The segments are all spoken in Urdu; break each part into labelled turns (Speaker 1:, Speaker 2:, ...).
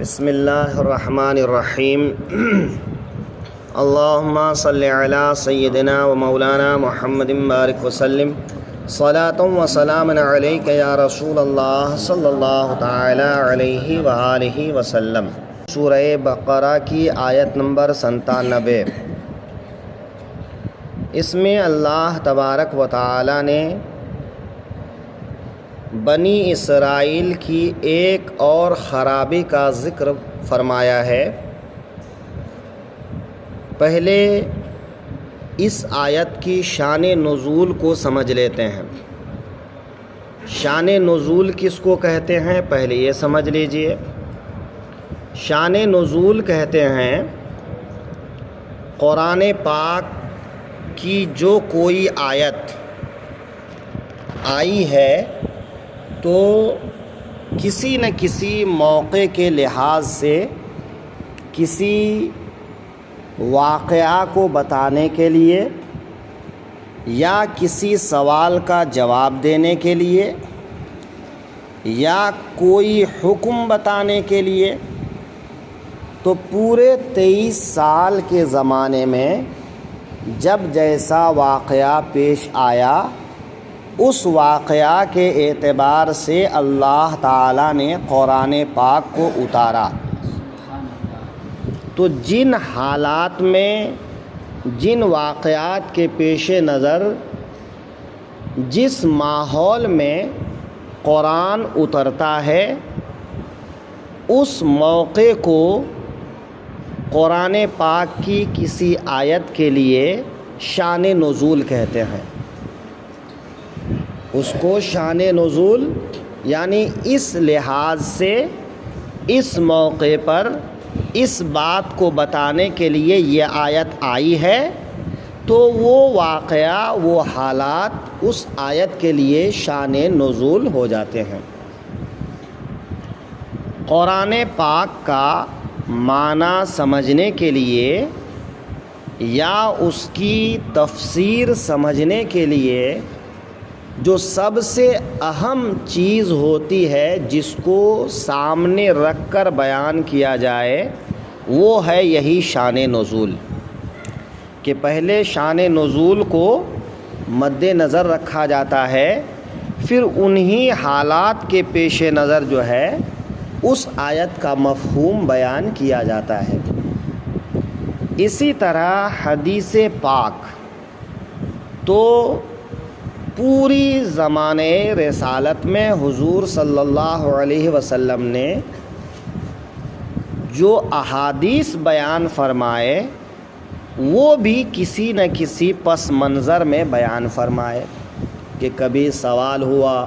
Speaker 1: بسم اللہ الرحمن الرحیم اللہم صلی علی سیدنا و مولانا محمد بارک وسلم صلاۃ و سلام علیک یا رسول اللہ صلی اللہ تعالی علیہ وآلہ وسلم۔ سورہ بقرہ کی آیت نمبر 97۔ اس میں اللہ تبارک و تعالی نے بنی اسرائیل کی ایک اور خرابی کا ذکر فرمایا ہے۔ پہلے اس آیت کی شان نزول کو سمجھ لیتے ہیں۔ شان نزول کس کو کہتے ہیں پہلے یہ سمجھ لیجئے۔ شان نزول کہتے ہیں قرآن پاک کی جو کوئی آیت آئی ہے تو کسی نہ کسی موقع کے لحاظ سے کسی واقعہ کو بتانے کے لیے یا کسی سوال کا جواب دینے کے لیے یا کوئی حکم بتانے کے لیے، تو پورے 23 سال کے زمانے میں جب جیسا واقعہ پیش آیا اس واقعہ کے اعتبار سے اللہ تعالیٰ نے قرآن پاک کو اتارا۔ تو جن حالات میں جن واقعات کے پیش نظر جس ماحول میں قرآن اترتا ہے اس موقع کو قرآن پاک کی کسی آیت کے لیے شان نزول کہتے ہیں۔ اس کو شان نزول یعنی اس لحاظ سے اس موقع پر اس بات کو بتانے کے لیے یہ آیت آئی ہے، تو وہ واقعہ وہ حالات اس آیت کے لیے شان نزول ہو جاتے ہیں۔ قرآن پاک کا معنی سمجھنے کے لیے یا اس کی تفسیر سمجھنے کے لیے جو سب سے اہم چیز ہوتی ہے جس کو سامنے رکھ کر بیان کیا جائے وہ ہے یہی شان نزول، کہ پہلے شان نزول کو مد نظر رکھا جاتا ہے، پھر انہی حالات کے پیش نظر جو ہے اس آیت کا مفہوم بیان کیا جاتا ہے۔ اسی طرح حدیث پاک تو پوری زمانے رسالت میں حضور صلی اللہ علیہ وسلم نے جو احادیث بیان فرمائے وہ بھی کسی نہ کسی پس منظر میں بیان فرمائے، کہ کبھی سوال ہوا،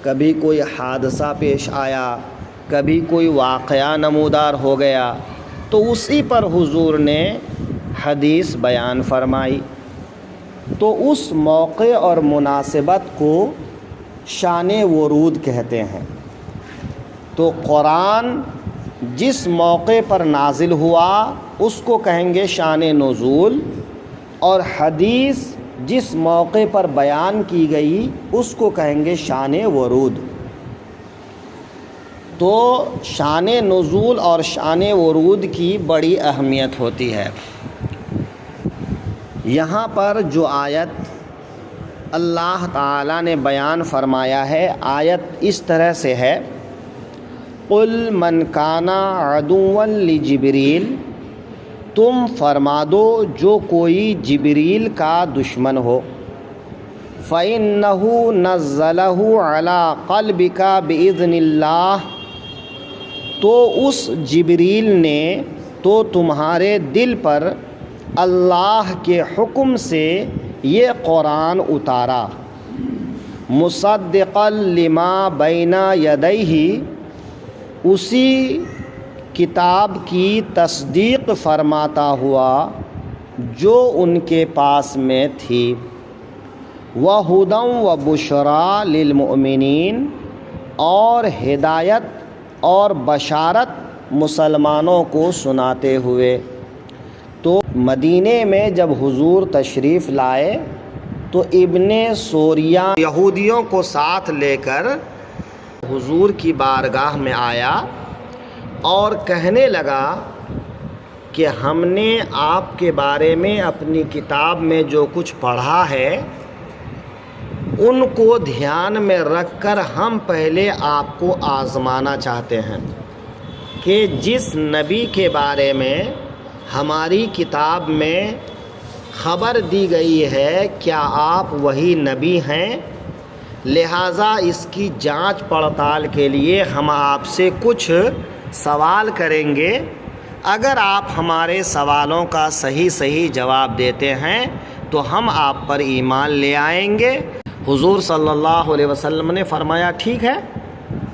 Speaker 1: کبھی کوئی حادثہ پیش آیا، کبھی کوئی واقعہ نمودار ہو گیا، تو اسی پر حضور نے حدیث بیان فرمائی۔ تو اس موقع اور مناسبت کو شان ورود کہتے ہیں۔ تو قرآن جس موقع پر نازل ہوا اس کو کہیں گے شان نزول، اور حدیث جس موقع پر بیان کی گئی اس کو کہیں گے شان ورود۔ تو شان نزول اور شان ورود کی بڑی اہمیت ہوتی ہے۔ یہاں پر جو آیت اللہ تعالیٰ نے بیان فرمایا ہے، آیت اس طرح سے ہے، قُلْ مَنْ كَانَ عَدُوًّا لِجِبْرِيلَ، تم فرما دو جو کوئی جبریل کا دشمن ہو، فَإِنَّهُ نَزَّلَهُ عَلَىٰ قَلْبِكَ بِإِذْنِ اللَّهِ، تو اس جبریل نے تو تمہارے دل پر اللہ کے حکم سے یہ قرآن اتارا، مصدقا لما بین یدیہ، اسی کتاب کی تصدیق فرماتا ہوا جو ان کے پاس میں تھی، وَہُدًى وَبُشْرَىٰ لِلْمُؤْمِنِينَ، اور ہدایت اور بشارت مسلمانوں کو سناتے ہوئے۔ تو مدینے میں جب حضور تشریف لائے تو ابن سوریہ یہودیوں کو ساتھ لے کر حضور کی بارگاہ میں آیا اور کہنے لگا کہ ہم نے آپ کے بارے میں اپنی کتاب میں جو کچھ پڑھا ہے ان کو دھیان میں رکھ کر ہم پہلے آپ کو آزمانا چاہتے ہیں کہ جس نبی کے بارے میں ہماری کتاب میں خبر دی گئی ہے کیا آپ وہی نبی ہیں، لہٰذا اس کی جانچ پڑتال کے لیے ہم آپ سے کچھ سوال کریں گے، اگر آپ ہمارے سوالوں کا صحیح جواب دیتے ہیں تو ہم آپ پر ایمان لے آئیں گے۔ حضور صلی اللہ علیہ وسلم نے فرمایا ٹھیک ہے،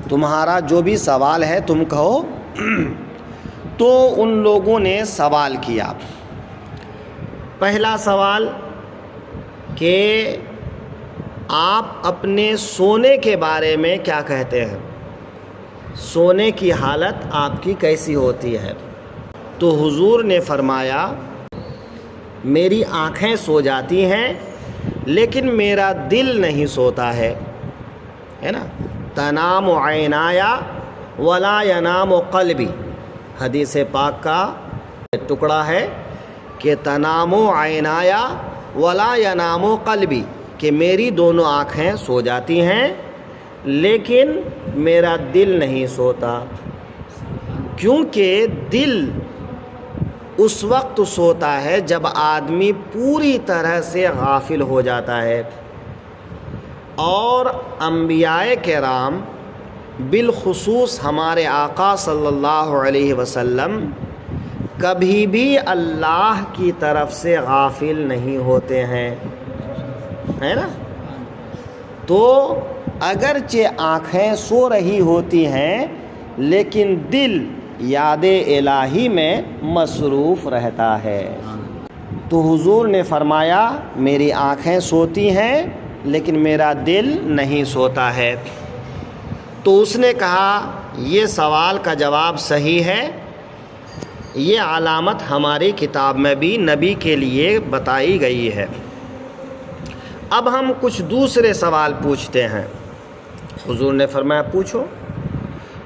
Speaker 1: تمہارا جو بھی سوال ہے تم کہو۔ تو ان لوگوں نے سوال کیا۔ پہلا سوال کہ آپ اپنے سونے کے بارے میں کیا کہتے ہیں، سونے کی حالت آپ کی کیسی ہوتی ہے؟ تو حضور نے فرمایا میری آنکھیں سو جاتی ہیں لیکن میرا دل نہیں سوتا ہے نا، تنام عینایا ولا ینام قلبی، حدیث پاک کا ٹکڑا ہے کہ تنام عینایا ولا ینام قلبی، کہ میری دونوں آنکھیں سو جاتی ہیں لیکن میرا دل نہیں سوتا، کیونکہ دل اس وقت سوتا ہے جب آدمی پوری طرح سے غافل ہو جاتا ہے، اور انبیاء کرام بالخصوص ہمارے آقا صلی اللہ علیہ وسلم کبھی بھی اللہ کی طرف سے غافل نہیں ہوتے ہیں، ہے نا؟ تو اگرچہ آنکھیں سو رہی ہوتی ہیں لیکن دل یاد الہی میں مصروف رہتا ہے۔ تو حضور نے فرمایا میری آنکھیں سوتی ہیں لیکن میرا دل نہیں سوتا ہے۔ تو اس نے کہا یہ سوال کا جواب صحیح ہے، یہ علامت ہماری کتاب میں بھی نبی کے لیے بتائی گئی ہے۔ اب ہم کچھ دوسرے سوال پوچھتے ہیں۔ حضور نے فرمایا پوچھو۔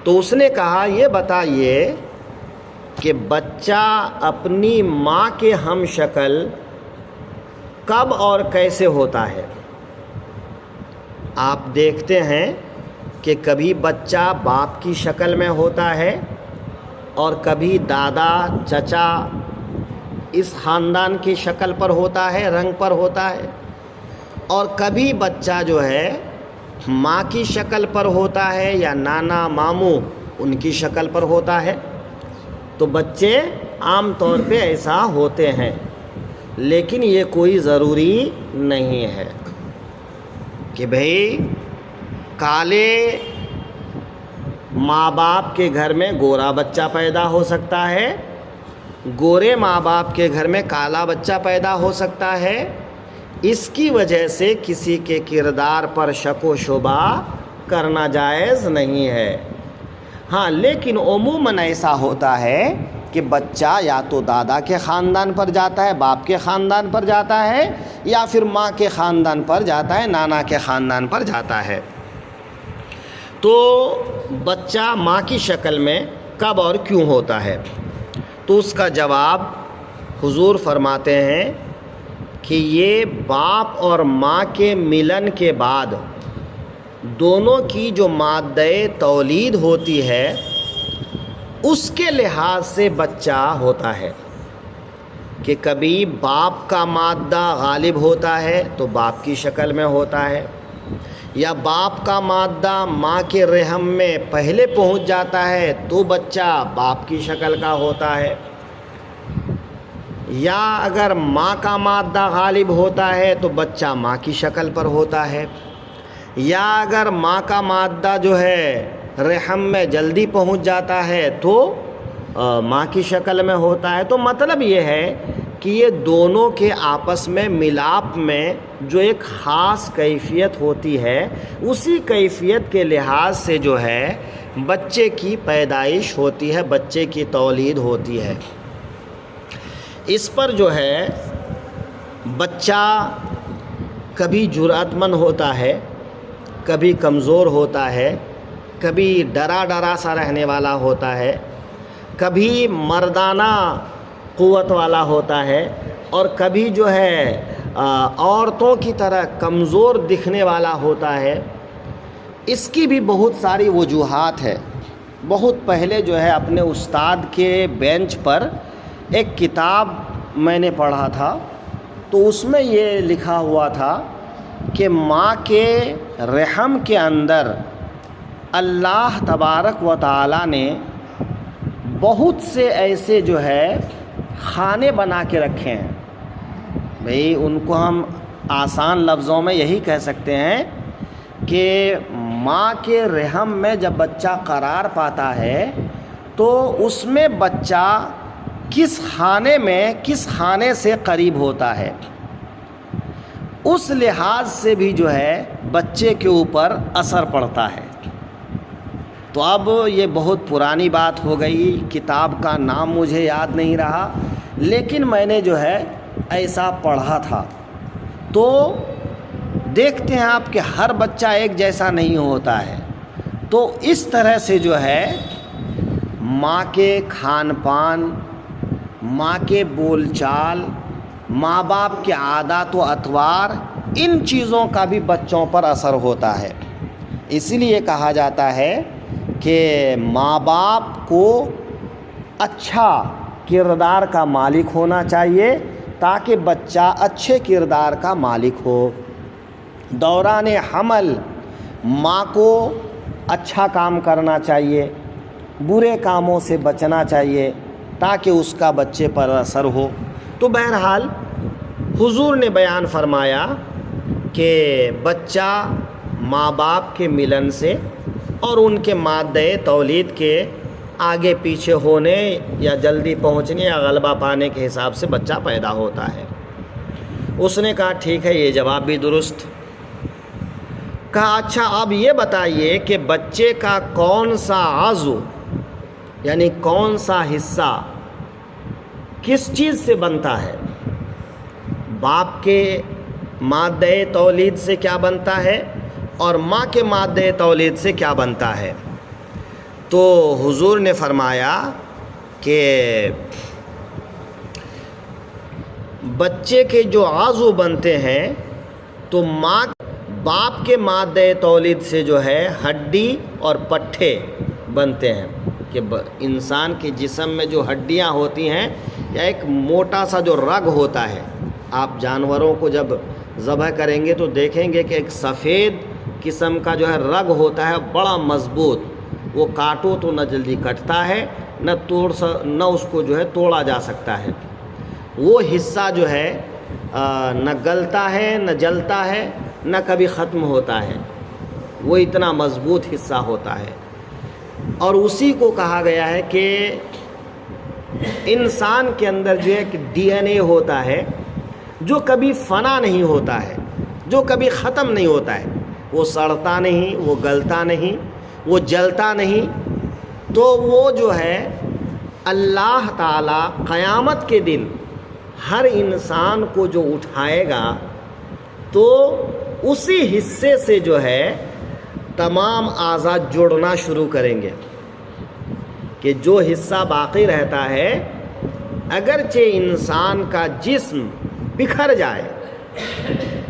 Speaker 1: تو اس نے کہا یہ بتائیے کہ بچہ اپنی ماں کے ہم شکل کب اور کیسے ہوتا ہے؟ آپ دیکھتے ہیں کہ کبھی بچہ باپ کی شکل میں ہوتا ہے اور کبھی دادا چچا اس خاندان کی شکل پر ہوتا ہے، رنگ پر ہوتا ہے، اور کبھی بچہ جو ہے ماں کی شکل پر ہوتا ہے یا نانا ماموں ان کی شکل پر ہوتا ہے۔ تو بچے عام طور پہ ایسا ہوتے ہیں، لیکن یہ کوئی ضروری نہیں ہے کہ بھئی کالے ماں باپ کے گھر میں گورا بچہ پیدا ہو سکتا ہے، گورے ماں باپ کے گھر میں کالا بچہ پیدا ہو سکتا ہے۔ اس کی وجہ سے کسی کے کردار پر شک و شبہ کرنا جائز نہیں ہے۔ ہاں لیکن عموماً ایسا ہوتا ہے کہ بچہ یا تو دادا کے خاندان پر جاتا ہے، باپ کے خاندان پر جاتا ہے، یا پھر ماں کے خاندان پر جاتا ہے، نانا کے خاندان پر جاتا ہے۔ تو بچہ ماں کی شکل میں کب اور کیوں ہوتا ہے؟ تو اس کا جواب حضور فرماتے ہیں کہ یہ باپ اور ماں کے ملن کے بعد دونوں کی جو مادہ تولید ہوتی ہے اس کے لحاظ سے بچہ ہوتا ہے، کہ کبھی باپ کا مادہ غالب ہوتا ہے تو باپ کی شکل میں ہوتا ہے، یا باپ کا مادہ ماں کے رحم میں پہلے پہنچ جاتا ہے تو بچہ باپ کی شکل کا ہوتا ہے، یا اگر ماں کا مادہ غالب ہوتا ہے تو بچہ ماں کی شکل پر ہوتا ہے، یا اگر ماں کا مادہ جو ہے رحم میں جلدی پہنچ جاتا ہے تو ماں کی شکل میں ہوتا ہے۔ تو مطلب یہ ہے کہ یہ دونوں کے آپس میں ملاپ میں جو ایک خاص کیفیت ہوتی ہے اسی کیفیت کے لحاظ سے جو ہے بچے کی پیدائش ہوتی ہے، بچے کی تولید ہوتی ہے۔ اس پر جو ہے بچہ کبھی جرأت مند ہوتا ہے، کبھی کمزور ہوتا ہے، کبھی ڈرا ڈرا سا رہنے والا ہوتا ہے، کبھی مردانہ قوت والا ہوتا ہے اور کبھی جو ہے عورتوں کی طرح کمزور دکھنے والا ہوتا ہے، اس کی بھی بہت ساری وجوہات ہے۔ بہت پہلے جو ہے اپنے استاد کے بینچ پر ایک کتاب میں نے پڑھا تھا، تو اس میں یہ لکھا ہوا تھا کہ ماں کے رحم کے اندر اللہ تبارک و تعالی نے بہت سے ایسے جو ہے خانے بنا کے رکھے ہیں۔ بھئی ان کو ہم آسان لفظوں میں یہی کہہ سکتے ہیں کہ ماں کے رحم میں جب بچہ قرار پاتا ہے تو اس میں بچہ کس خانے سے قریب ہوتا ہے، اس لحاظ سے بھی جو ہے بچے کے اوپر اثر پڑتا ہے۔ تو اب یہ بہت پرانی بات ہو گئی، کتاب کا نام مجھے یاد نہیں رہا، لیکن میں نے جو ہے ایسا پڑھا تھا۔ تو دیکھتے ہیں آپ کہ ہر بچہ ایک جیسا نہیں ہوتا ہے، تو اس طرح سے جو ہے ماں کے کھان پان، ماں کے بول چال، ماں باپ کے عادات و اطوار، ان چیزوں کا بھی بچوں پر اثر ہوتا ہے۔ اسی لیے کہا جاتا ہے کہ ماں باپ کو اچھا کردار کا مالک ہونا چاہیے تاکہ بچہ اچھے کردار کا مالک ہو۔ دوران حمل ماں کو اچھا کام کرنا چاہیے، برے کاموں سے بچنا چاہیے تاکہ اس کا بچے پر اثر ہو۔ تو بہرحال حضور نے بیان فرمایا کہ بچہ ماں باپ کے ملن سے اور ان کے مادہ تولید کے آگے پیچھے ہونے یا جلدی پہنچنے یا غلبہ پانے کے حساب سے بچہ پیدا ہوتا ہے۔ اس نے کہا ٹھیک ہے، یہ جواب بھی درست۔ کہا اچھا اب یہ بتائیے کہ بچے کا کون سا عضو یعنی کون سا حصہ کس چیز سے بنتا ہے؟ باپ کے مادہ تولید سے کیا بنتا ہے اور ماں کے مادہ تولید سے کیا بنتا ہے؟ تو حضور نے فرمایا کہ بچے کے جو عضو بنتے ہیں تو باپ کے مادہ تولید سے جو ہے ہڈی اور پٹھے بنتے ہیں، کہ انسان کے جسم میں جو ہڈیاں ہوتی ہیں یا ایک موٹا سا جو رگ ہوتا ہے، آپ جانوروں کو جب ذبح کریں گے تو دیکھیں گے کہ ایک سفید قسم کا جو ہے رگ ہوتا ہے، بڑا مضبوط، وہ کاٹو تو نہ جلدی کٹتا ہے نہ اس کو جو ہے توڑا جا سکتا ہے۔ وہ حصہ جو ہے نہ گلتا ہے نہ جلتا ہے نہ کبھی ختم ہوتا ہے، وہ اتنا مضبوط حصہ ہوتا ہے۔ اور اسی کو کہا گیا ہے کہ انسان کے اندر جو ایک ڈی این اے ہوتا ہے جو کبھی فنا نہیں ہوتا ہے، جو کبھی ختم نہیں ہوتا ہے، وہ سڑتا نہیں، وہ گلتا نہیں، وہ جلتا نہیں۔ تو وہ جو ہے اللہ تعالی قیامت کے دن ہر انسان کو جو اٹھائے گا تو اسی حصے سے جو ہے تمام اعضاء جڑنا شروع کریں گے، کہ جو حصہ باقی رہتا ہے اگرچہ انسان کا جسم بکھر جائے،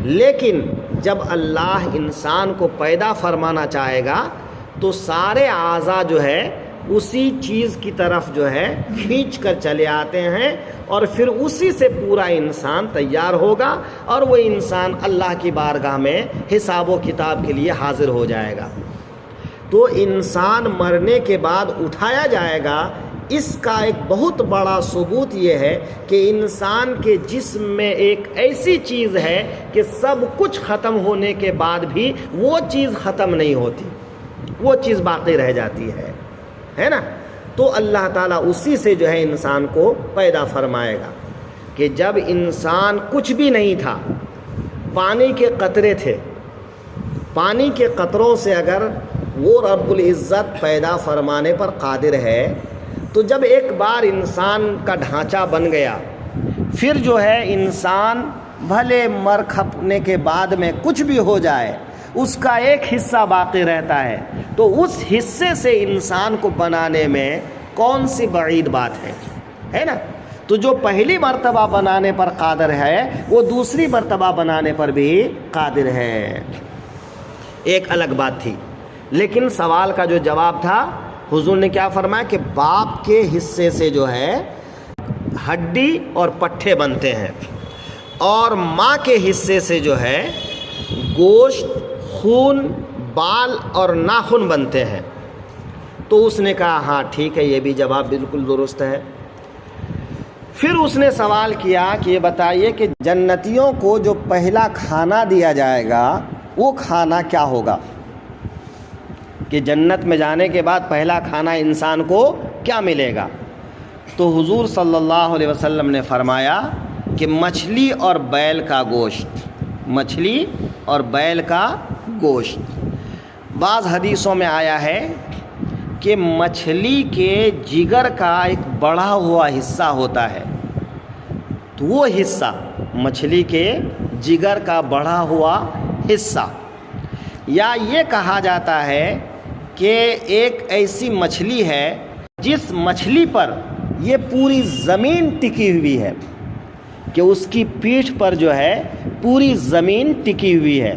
Speaker 1: لیکن جب اللہ انسان کو پیدا فرمانا چاہے گا تو سارے اعضاء جو ہے اسی چیز کی طرف جو ہے کھینچ کر چلے آتے ہیں، اور پھر اسی سے پورا انسان تیار ہوگا اور وہ انسان اللہ کی بارگاہ میں حساب و کتاب کے لیے حاضر ہو جائے گا۔ تو انسان مرنے کے بعد اٹھایا جائے گا، اس کا ایک بہت بڑا ثبوت یہ ہے کہ انسان کے جسم میں ایک ایسی چیز ہے کہ سب کچھ ختم ہونے کے بعد بھی وہ چیز ختم نہیں ہوتی، وہ چیز باقی رہ جاتی ہے نا۔ تو اللہ تعالیٰ اسی سے جو ہے انسان کو پیدا فرمائے گا، کہ جب انسان کچھ بھی نہیں تھا، پانی کے قطرے تھے، پانی کے قطروں سے اگر وہ رب العزت پیدا فرمانے پر قادر ہے تو جب ایک بار انسان کا ڈھانچہ بن گیا، پھر جو ہے انسان بھلے مر کھپنے کے بعد میں کچھ بھی ہو جائے، اس کا ایک حصہ باقی رہتا ہے، تو اس حصے سے انسان کو بنانے میں کون سی بعید بات ہے نا؟ تو جو پہلی مرتبہ بنانے پر قادر ہے وہ دوسری مرتبہ بنانے پر بھی قادر ہے. ایک الگ بات تھی، لیکن سوال کا جو جواب تھا حضور نے کیا فرمایا کہ باپ کے حصے سے جو ہے ہڈی اور پٹھے بنتے ہیں، اور ماں کے حصے سے جو ہے گوشت، خون، بال اور ناخن بنتے ہیں. تو اس نے کہا ہاں ٹھیک ہے، یہ بھی جواب بالکل درست ہے. پھر اس نے سوال کیا کہ یہ بتائیے کہ جنتیوں کو جو پہلا کھانا دیا جائے گا وہ کھانا کیا ہوگا؟ کہ جنت میں جانے کے بعد پہلا کھانا انسان کو کیا ملے گا؟ تو حضور صلی اللہ علیہ وسلم نے فرمایا کہ مچھلی اور بیل کا گوشت، مچھلی اور بیل کا گوشت. بعض حدیثوں میں آیا ہے کہ مچھلی کے جگر کا ایک بڑھا ہوا حصہ ہوتا ہے، تو وہ حصہ مچھلی کے جگر کا بڑھا ہوا حصہ، یا یہ کہا جاتا ہے کہ ایک ایسی مچھلی ہے جس مچھلی پر یہ پوری زمین ٹکی ہوئی ہے، کہ اس کی پیٹھ پر جو ہے پوری زمین ٹکی ہوئی ہے.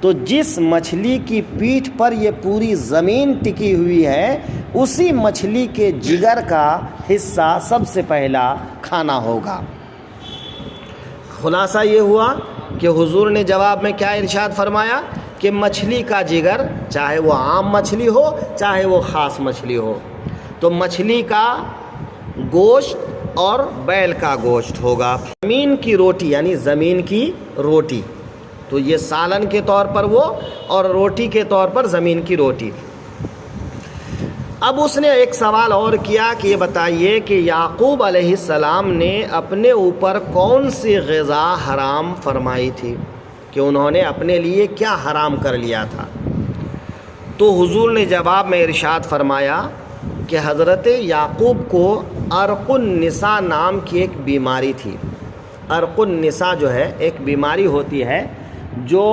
Speaker 1: تو جس مچھلی کی پیٹھ پر یہ پوری زمین ٹکی ہوئی ہے اسی مچھلی کے جگر کا حصہ سب سے پہلا کھانا ہوگا. خلاصہ یہ ہوا کہ حضور نے جواب میں کیا ارشاد فرمایا کہ مچھلی کا جگر، چاہے وہ عام مچھلی ہو چاہے وہ خاص مچھلی ہو، تو مچھلی کا گوشت اور بیل کا گوشت ہوگا. زمین کی روٹی یعنی زمین کی روٹی، تو یہ سالن کے طور پر وہ، اور روٹی کے طور پر زمین کی روٹی. اب اس نے ایک سوال اور کیا کہ یہ بتائیے کہ یعقوب علیہ السلام نے اپنے اوپر کون سی غذا حرام فرمائی تھی، کہ انہوں نے اپنے لیے کیا حرام کر لیا تھا؟ تو حضور نے جواب میں ارشاد فرمایا کہ حضرت یعقوب کو عرق النساء نام کی ایک بیماری تھی. عرق النساء جو ہے ایک بیماری ہوتی ہے جو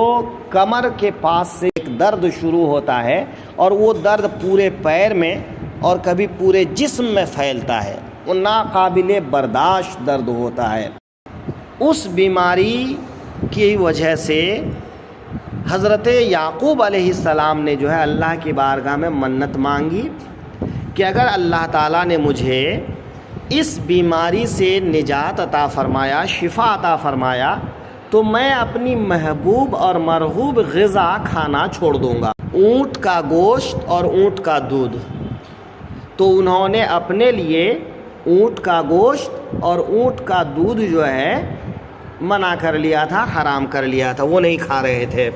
Speaker 1: کمر کے پاس سے ایک درد شروع ہوتا ہے، اور وہ درد پورے پیر میں اور کبھی پورے جسم میں پھیلتا ہے، وہ ناقابل برداشت درد ہوتا ہے. اس بیماری کی وجہ سے حضرت یعقوب علیہ السلام نے جو ہے اللہ کی بارگاہ میں منت مانگی کہ اگر اللہ تعالیٰ نے مجھے اس بیماری سے نجات عطا فرمایا، شفا عطا فرمایا، تو میں اپنی محبوب اور مرغوب غذا کھانا چھوڑ دوں گا، اونٹ کا گوشت اور اونٹ کا دودھ. تو انہوں نے اپنے لیے اونٹ کا گوشت اور اونٹ کا دودھ جو ہے منع کر لیا تھا، حرام کر لیا تھا، وہ نہیں کھا رہے تھے.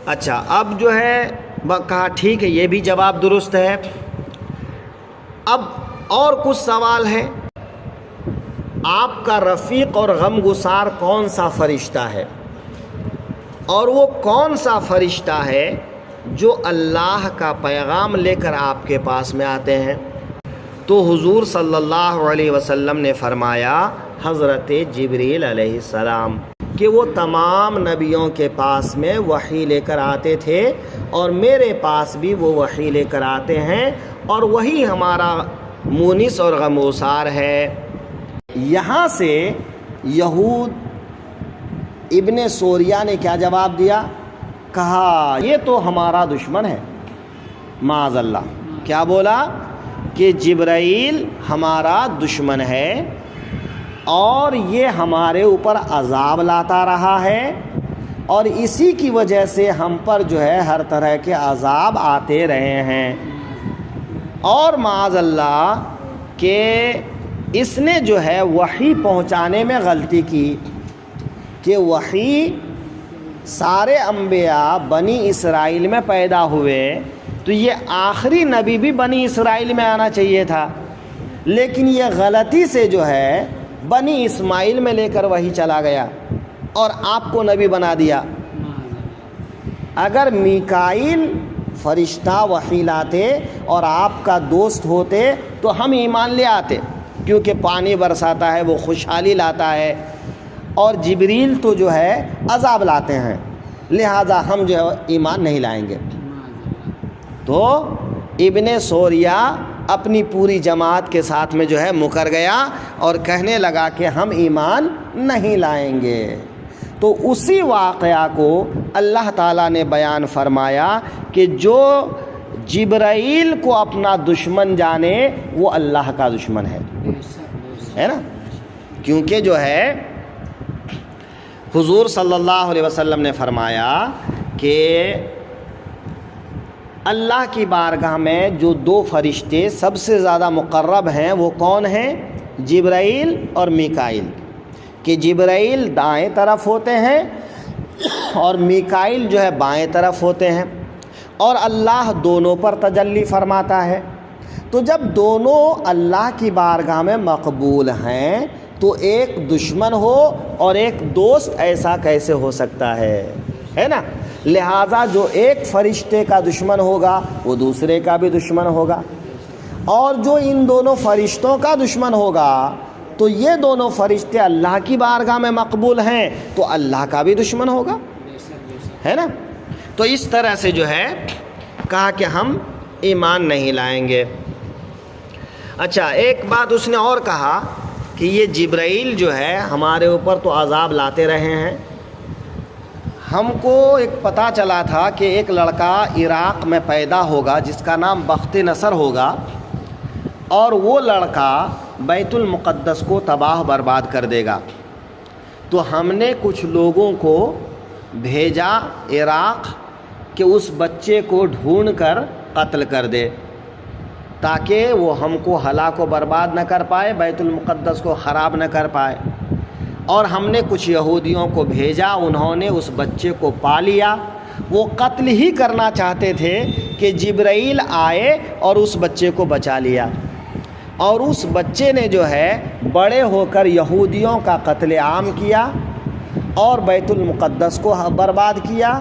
Speaker 1: اچھا، اب جو ہے کہا ٹھیک ہے، یہ بھی جواب درست ہے. اب اور کچھ سوال ہے. آپ کا رفیق اور غم گسار کون سا فرشتہ ہے، اور وہ کون سا فرشتہ ہے جو اللہ کا پیغام لے کر آپ کے پاس میں آتے ہیں؟ تو حضور صلی اللہ علیہ وسلم نے فرمایا حضرت جبریل علیہ السلام، کہ وہ تمام نبیوں کے پاس میں وحی لے کر آتے تھے، اور میرے پاس بھی وہ وحی لے کر آتے ہیں، اور وہی ہمارا مونس اور غمگسار ہے. یہاں سے یہود ابن سوریہ نے کیا جواب دیا؟ کہا یہ تو ہمارا دشمن ہے. معاذ اللہ. کیا بولا؟ کہ جبرائیل ہمارا دشمن ہے اور یہ ہمارے اوپر عذاب لاتا رہا ہے، اور اسی کی وجہ سے ہم پر جو ہے ہر طرح کے عذاب آتے رہے ہیں. اور معاذ اللہ کہ اس نے جو ہے وحی پہنچانے میں غلطی کی، کہ وحی سارے انبیاء بنی اسرائیل میں پیدا ہوئے، تو یہ آخری نبی بھی بنی اسرائیل میں آنا چاہیے تھا، لیکن یہ غلطی سے جو ہے بنی اسماعیل میں لے کر وہی چلا گیا اور آپ کو نبی بنا دیا. اگر میکائیل فرشتہ وحی لاتے اور آپ کا دوست ہوتے تو ہم ایمان لے آتے، کیونکہ پانی برساتا ہے، وہ خوشحالی لاتا ہے، اور جبریل تو جو ہے عذاب لاتے ہیں، لہذا ہم جو ہے ایمان نہیں لائیں گے. تو ابن سوریہ اپنی پوری جماعت کے ساتھ میں جو ہے مکر گیا اور کہنے لگا کہ ہم ایمان نہیں لائیں گے۔ تو اسی واقعہ کو اللہ تعالیٰ نے بیان فرمایا کہ جو جبرائیل کو اپنا دشمن جانے وہ اللہ کا دشمن ہے نا، کیونکہ جو ہے حضور صلی اللہ علیہ وسلم نے فرمایا کہ اللہ کی بارگاہ میں جو دو فرشتے سب سے زیادہ مقرب ہیں وہ کون ہیں؟ جبرائیل اور میکائیل، کہ جبرائیل دائیں طرف ہوتے ہیں اور میکائیل جو ہے بائیں طرف ہوتے ہیں، اور اللہ دونوں پر تجلی فرماتا ہے۔ تو جب دونوں اللہ کی بارگاہ میں مقبول ہیں تو ایک دشمن ہو اور ایک دوست ایسا کیسے ہو سکتا ہے نا؟ لہٰذا جو ایک فرشتے کا دشمن ہوگا وہ دوسرے کا بھی دشمن ہوگا، اور جو ان دونوں فرشتوں کا دشمن ہوگا تو یہ دونوں فرشتے اللہ کی بارگاہ میں مقبول ہیں تو اللہ کا بھی دشمن ہوگا، ہے نا؟ تو اس طرح سے جو ہے کہا کہ ہم ایمان نہیں لائیں گے۔ اچھا، ایک بات اس نے اور کہا کہ یہ جبرائیل جو ہے ہمارے اوپر تو عذاب لاتے رہے ہیں۔ ہم کو ایک پتہ چلا تھا کہ ایک لڑکا عراق میں پیدا ہوگا جس کا نام بخت نصر ہوگا، اور وہ لڑکا بیت المقدس کو تباہ برباد کر دے گا۔ تو ہم نے کچھ لوگوں کو بھیجا عراق کہ اس بچے کو ڈھونڈ کر قتل کر دے تاکہ وہ ہم کو ہلاک و برباد نہ کر پائے، بیت المقدس کو خراب نہ کر پائے۔ اور ہم نے کچھ یہودیوں کو بھیجا، انہوں نے اس بچے کو پا لیا۔ وہ قتل ہی کرنا چاہتے تھے کہ جبرائیل آئے اور اس بچے کو بچا لیا، اور اس بچے نے جو ہے بڑے ہو کر یہودیوں کا قتل عام کیا اور بیت المقدس کو برباد کیا۔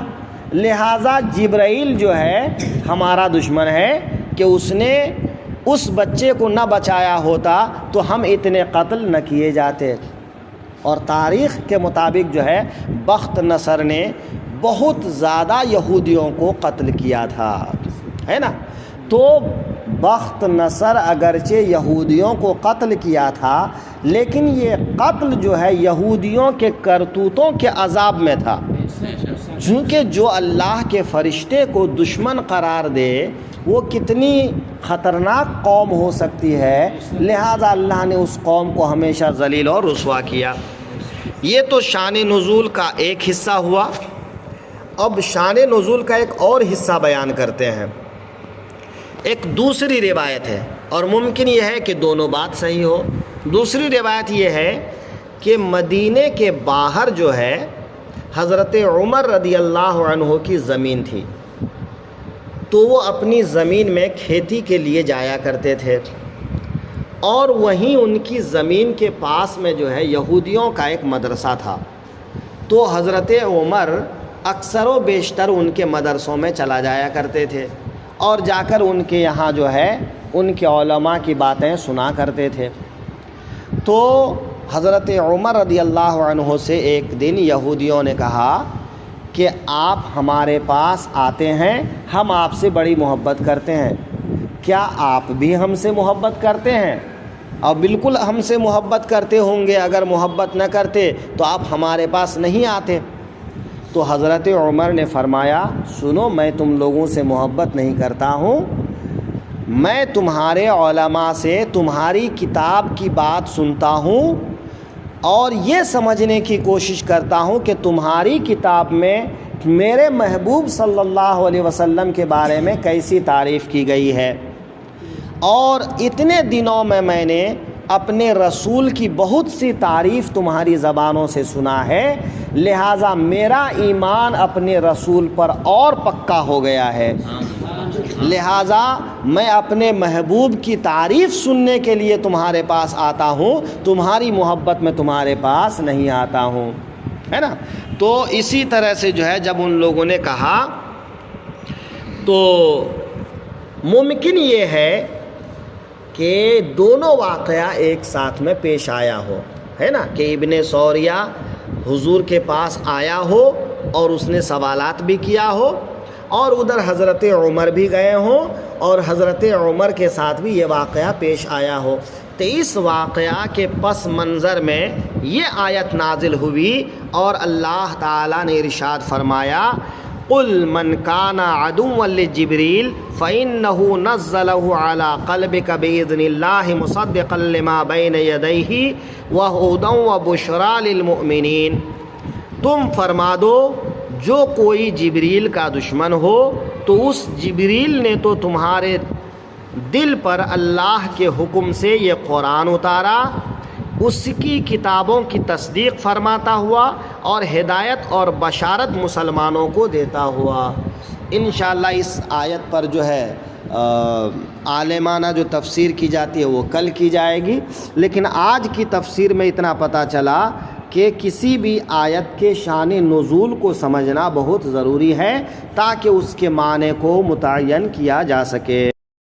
Speaker 1: لہٰذا جبرائیل جو ہے ہمارا دشمن ہے کہ اس نے اس بچے کو نہ بچایا ہوتا تو ہم اتنے قتل نہ کیے جاتے۔ اور تاریخ کے مطابق جو ہے بخت نصر نے بہت زیادہ یہودیوں کو قتل کیا تھا، ہے نا؟ تو بخت نصر اگرچہ یہودیوں کو قتل کیا تھا لیکن یہ قتل جو ہے یہودیوں کے کرتوتوں کے عذاب میں تھا، چونکہ جو اللہ کے فرشتے کو دشمن قرار دے وہ کتنی خطرناک قوم ہو سکتی ہے، لہذا اللہ نے اس قوم کو ہمیشہ ذلیل اور رسوا کیا۔ یہ تو شان نزول کا ایک حصہ ہوا۔ اب شان نزول کا ایک اور حصہ بیان کرتے ہیں۔ ایک دوسری روایت ہے، اور ممکن یہ ہے کہ دونوں بات صحیح ہو۔ دوسری روایت یہ ہے کہ مدینے کے باہر جو ہے حضرت عمر رضی اللہ عنہ کی زمین تھی، تو وہ اپنی زمین میں کھیتی کے لیے جایا کرتے تھے، اور وہیں ان کی زمین کے پاس میں جو ہے یہودیوں کا ایک مدرسہ تھا۔ تو حضرت عمر اکثر و بیشتر ان کے مدرسوں میں چلا جایا کرتے تھے اور جا کر ان کے یہاں جو ہے ان کے علماء کی باتیں سنا کرتے تھے۔ تو حضرت عمر رضی اللہ عنہ سے ایک دن یہودیوں نے کہا کہ آپ ہمارے پاس آتے ہیں، ہم آپ سے بڑی محبت کرتے ہیں، کیا آپ بھی ہم سے محبت کرتے ہیں؟ اور بالکل ہم سے محبت کرتے ہوں گے، اگر محبت نہ کرتے تو آپ ہمارے پاس نہیں آتے۔ تو حضرت عمر نے فرمایا، سنو، میں تم لوگوں سے محبت نہیں کرتا ہوں، میں تمہارے علماء سے تمہاری کتاب کی بات سنتا ہوں اور یہ سمجھنے کی کوشش کرتا ہوں کہ تمہاری کتاب میں میرے محبوب صلی اللہ علیہ وسلم کے بارے میں کیسی تعریف کی گئی ہے، اور اتنے دنوں میں نے اپنے رسول کی بہت سی تعریف تمہاری زبانوں سے سنا ہے، لہٰذا میرا ایمان اپنے رسول پر اور پکا ہو گیا ہے، لہٰذا میں اپنے محبوب کی تعریف سننے کے لیے تمہارے پاس آتا ہوں، تمہاری محبت میں تمہارے پاس نہیں آتا ہوں، ہے نا؟ تو اسی طرح سے جو ہے جب ان لوگوں نے کہا تو ممکن یہ ہے کہ دونوں واقعہ ایک ساتھ میں پیش آیا ہو، ہے نا؟ کہ ابن سوریہ حضور کے پاس آیا ہو اور اس نے سوالات بھی کیا ہو، اور ادھر حضرت عمر بھی گئے ہوں اور حضرت عمر کے ساتھ بھی یہ واقعہ پیش آیا ہو۔ تو اس واقعہ کے پس منظر میں یہ آیت نازل ہوئی اور اللہ تعالیٰ نے ارشاد فرمایا قُلْ مَنْ كَانَ عَدُوًّا لِجِبْرِيلَ فَإِنَّهُ نَزَّلَهُ عَلَىٰ قَلْبِكَ بِإِذْنِ اللَّهِ مُصَدِّقًا لِمَا بَيْنَ يَدَيْهِ وَهُدًى وَبُشْرَىٰ لِلْمُؤْمِنِينَ، تم فرما دو جو کوئی جبریل کا دشمن ہو تو اس جبریل نے تو تمہارے دل پر اللہ کے حکم سے یہ قرآن اتارا، اس کی کتابوں کی تصدیق فرماتا ہوا اور ہدایت اور بشارت مسلمانوں کو دیتا ہوا۔ انشاءاللہ اس آیت پر جو ہے عالمانہ جو تفسیر کی جاتی ہے وہ کل کی جائے گی، لیکن آج کی تفسیر میں اتنا پتہ چلا کہ کسی بھی آیت کے شان نزول کو سمجھنا بہت ضروری ہے تاکہ اس کے معنی کو متعین کیا جا سکے۔